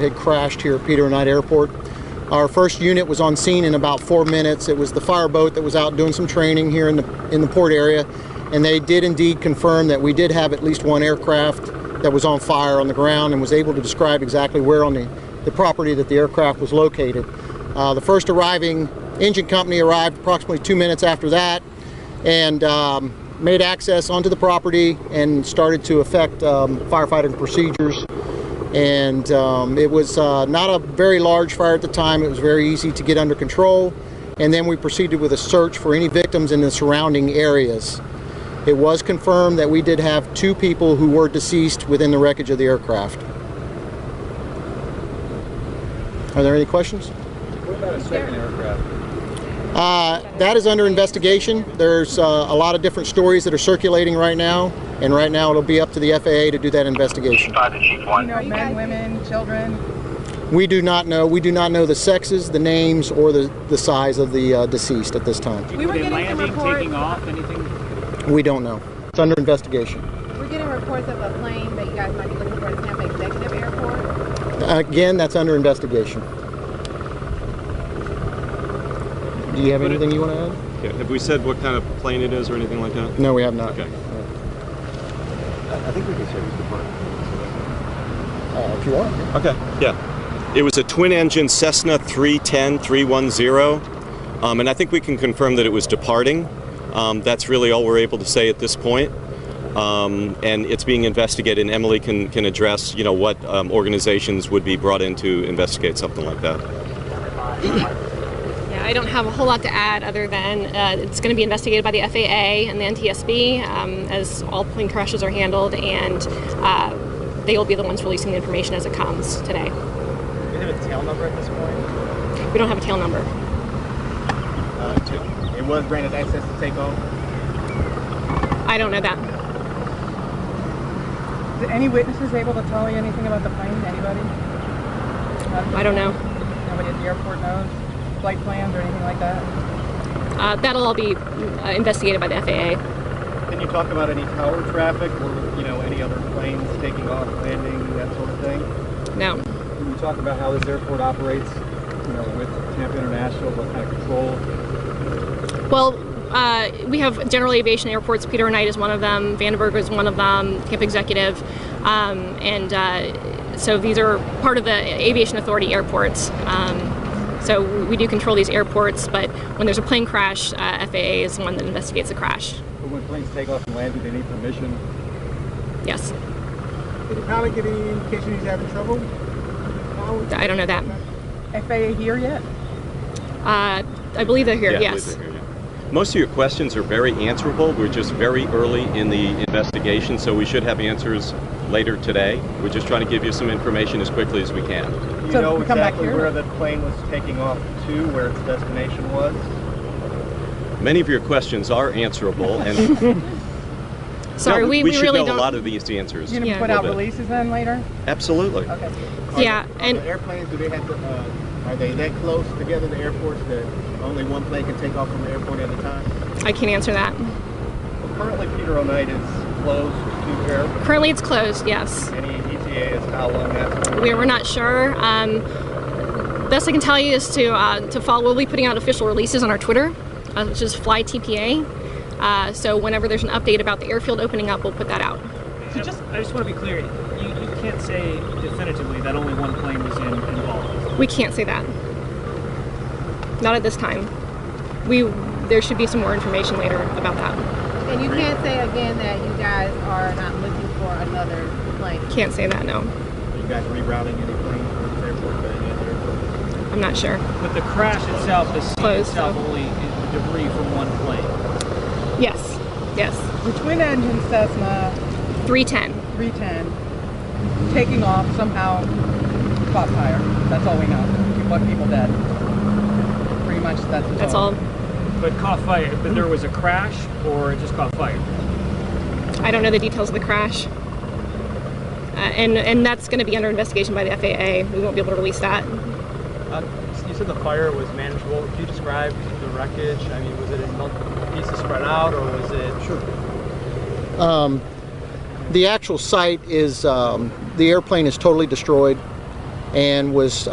that had crashed here at Peter Knight Airport. Our first unit was on scene in about 4 minutes. It was the fireboat that was out doing some training here in the port area, and they did indeed confirm that we did have at least one aircraft that was on fire on the ground, and was able to describe exactly where on the property that the aircraft was located. The first arriving engine company arrived approximately 2 minutes after that, and made access onto the property and started to effect firefighting procedures. And it was not a very large fire at the time. It was very easy to get under control, and then we proceeded with a search for any victims in the surrounding areas. It was confirmed that we did have 2 people who were deceased within the wreckage of the aircraft. Are there any questions? What about a second aircraft? That is under investigation. There's a lot of different stories that are circulating right now, and right now it'll be up to the FAA to do that investigation. Do you know men, women, children? We do not know. We do not know the sexes, the names, or the size of the deceased at this time. We were getting some reports. Taking off, anything? We don't know. It's under investigation. We're getting reports of a plane that you guys might be looking for at Tampa Executive Airport. Again, that's under investigation. Do you have anything you want to add? Yeah. Have we said what kind of plane it is or anything like that? No, we have not. Okay. I think we can say it was department. If you want. Okay. Yeah. It was a twin-engine Cessna 310-310, and I think we can confirm that it was departing. That's really all we're able to say at this point. And it's being investigated, and Emily can address, you know, what organizations would be brought in to investigate something like that. Yeah, I don't have a whole lot to add other than it's going to be investigated by the FAA and the NTSB, as all plane crashes are handled, and they will be the ones releasing the information as it comes today. Do we have a tail number at this point? We don't have a tail number. It was granted access to take off? I don't know that. Did any witnesses able to tell you anything about the plane? Anybody? I don't know. Nobody at the airport knows? Flight plans or anything like that? That'll all be investigated by the FAA. Can you talk about any tower traffic or, you know, any other planes taking off, landing, that sort of thing? No. Can you talk about how this airport operates, you know, with Tampa International, what kind of control? Well, we have general aviation airports. Peter Knight is one of them. Vandenberg is one of them. Tampa Executive, so these are part of the Aviation Authority airports. So we do control these airports, but when there's a plane crash, FAA is the one that investigates the crash. But when planes take off and land, do they need permission? Yes. Did the pilot get any indication he's having trouble? I don't know that. FAA here yet? I believe they're here. Yeah, Yes. I believe they're here, yeah. Most of your questions are very answerable. We're just very early in the investigation, so we should have answers later today. We're just trying to give you some information as quickly as we can. Do you So know we come back exactly here? where the plane was taking off to, where its destination was? Many of your questions are answerable, and Sorry, no, we should really know don't. a lot of these answers. You gonna Yeah. put a out little bit. releases then later? Absolutely. Okay. Yeah, and The airplanes, do they have to, are they that close together, the airports, that only one plane can take off from the airport at a time? I can't answer that. Well, currently, Peter Knight is closed to air. Currently, it's closed. Yes. Any ETA as to how long that's going? We're not sure. Best I can tell you is to follow. We'll be putting out official releases on our Twitter, which is FlyTPA. So whenever there's an update about the airfield opening up, we'll put that out. So I just want to be clear. You can't say definitively that only one plane was involved. We can't say that. Not at this time. There should be some more information later about that. And you can't say again that you guys are not looking for another plane? Can't say that, no. Are you guys rerouting any planes from this airport to any other airport? I'm not sure. But the crash itself, the scene Closed, itself, so. only debris from one plane. Yes. Yes. The twin engine Cessna 310. 310 taking off somehow caught fire. That's all we know. One people dead. Pretty much That's all. But caught fire. But there was a crash, or it just caught fire? I don't know the details of the crash. And that's going to be under investigation by the FAA. We won't be able to release that. You said the fire was manageable. Could you describe the wreckage? I mean, was it in multiple pieces spread out, or was it? Sure. The actual site is, the airplane is totally destroyed. and was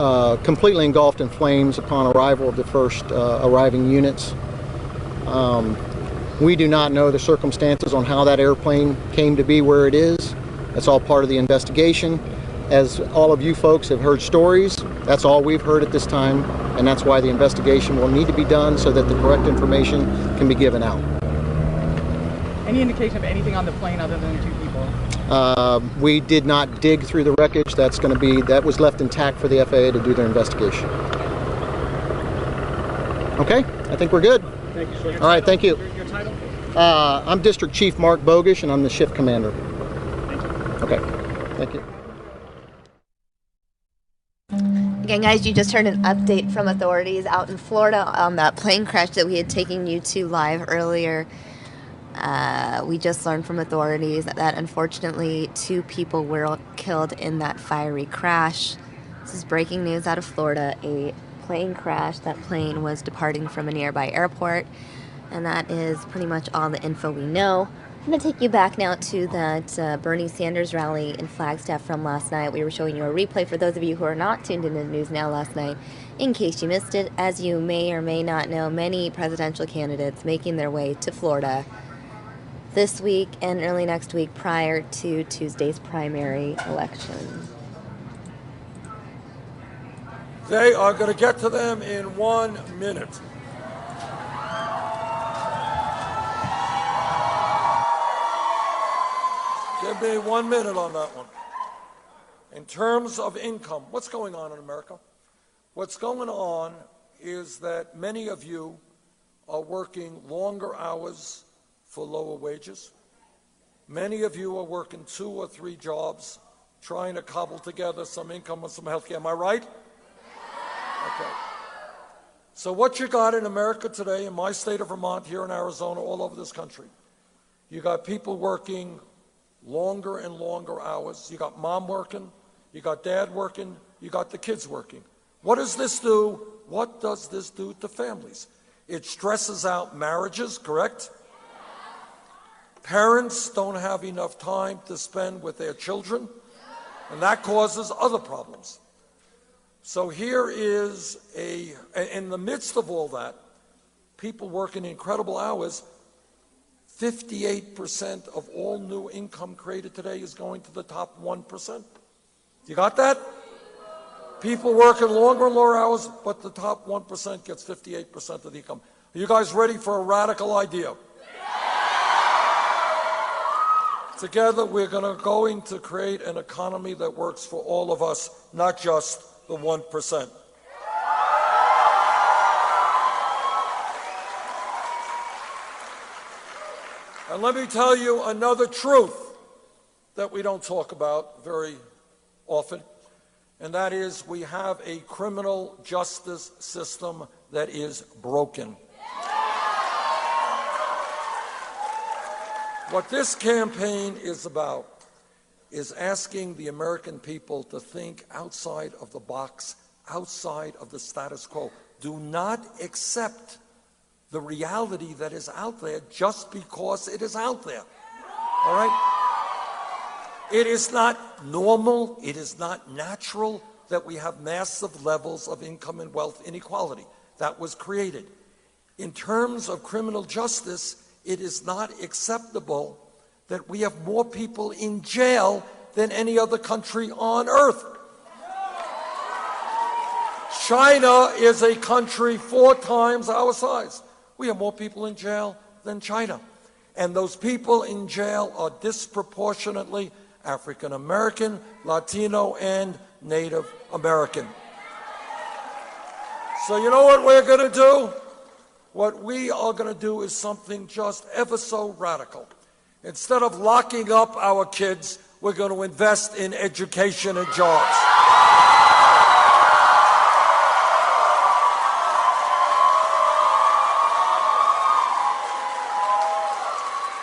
completely engulfed in flames upon arrival of the first arriving units. We do not know the circumstances on how that airplane came to be where it is. That's all part of the investigation. As all of you folks have heard stories, that's all we've heard at this time, and that's why the investigation will need to be done so that the correct information can be given out. Any indication of anything on the plane other than 2 people? We did not dig through the wreckage. That was left intact for the FAA to do their investigation. Okay, I think we're good. Thank you, sir. All right, thank you. Your title? I'm District Chief Mark Bogish, and I'm the shift commander. Thank you. Okay, thank you. Again, guys, you just heard an update from authorities out in Florida on that plane crash that we had taken you to live earlier. We just learned from authorities that unfortunately 2 people were killed in that fiery crash. This is breaking news out of Florida. A plane crash. That plane was departing from a nearby airport, and that is pretty much all the info we know. I'm going to take you back now to that Bernie Sanders rally in Flagstaff from last night. We were showing you a replay for those of you who are not tuned into the news now last night. In case you missed it, as you may or may not know, many presidential candidates making their way to Florida this week and early next week prior to Tuesday's primary election. They are going to get to them in 1 minute. Give me 1 minute on that one. In terms of income, what's going on in America? What's going on is that many of you are working longer hours for lower wages. Many of you are working 2 or 3 jobs, trying to cobble together some income and some health care. Am I right? Okay. So what you got in America today, in my state of Vermont, here in Arizona, all over this country, you got people working longer and longer hours. You got mom working, you got dad working, you got the kids working. What does this do? What does this do to families? It stresses out marriages, correct? Parents don't have enough time to spend with their children, and that causes other problems. So here is in the midst of all that, people working incredible hours. 58% of all new income created today is going to the top 1%. You got that? People working longer and longer hours, but the top 1% gets 58% of the income. Are you guys ready for a radical idea? Together, we're going to create an economy that works for all of us, not just the 1%. And let me tell you another truth that we don't talk about very often, and that is we have a criminal justice system that is broken. What this campaign is about is asking the American people to think outside of the box, outside of the status quo. Do not accept the reality that is out there just because it is out there. All right? It is not normal, it is not natural that we have massive levels of income and wealth inequality. That was created. In terms of criminal justice, it is not acceptable that we have more people in jail than any other country on earth. China is a country 4 times our size. We have more people in jail than China. And those people in jail are disproportionately African American, Latino, and Native American. So you know what we're going to do? What we are going to do is something just ever so radical. Instead of locking up our kids, we're going to invest in education and jobs.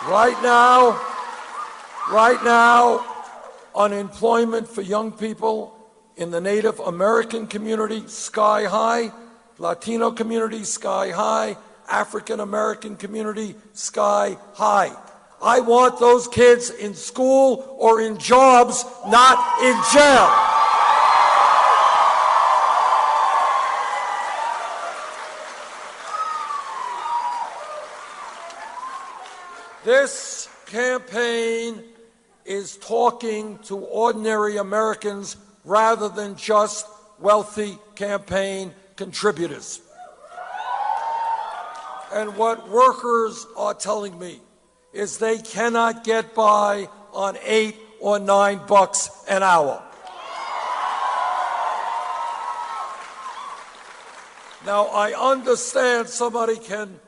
Right now, unemployment for young people in the Native American community, sky high. Latino community, sky high. African American community, sky high. I want those kids in school or in jobs, not in jail. This campaign is talking to ordinary Americans rather than just wealthy campaign contributors. And what workers are telling me is they cannot get by on $8 or $9 an hour. Now, I understand, somebody can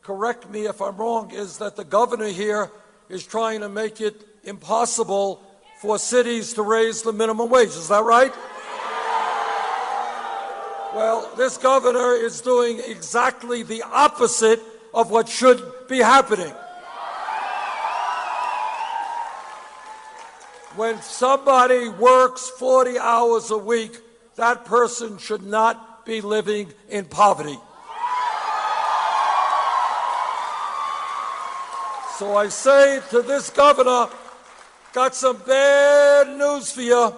correct me if I'm wrong, is that the governor here is trying to make it impossible for cities to raise the minimum wage. Is that right? Well, this governor is doing exactly the opposite of what should be happening. When somebody works 40 hours a week, that person should not be living in poverty. So I say to this governor, got some bad news for you.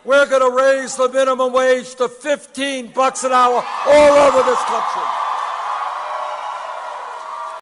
We're going to raise the minimum wage to $15 an hour all over this country.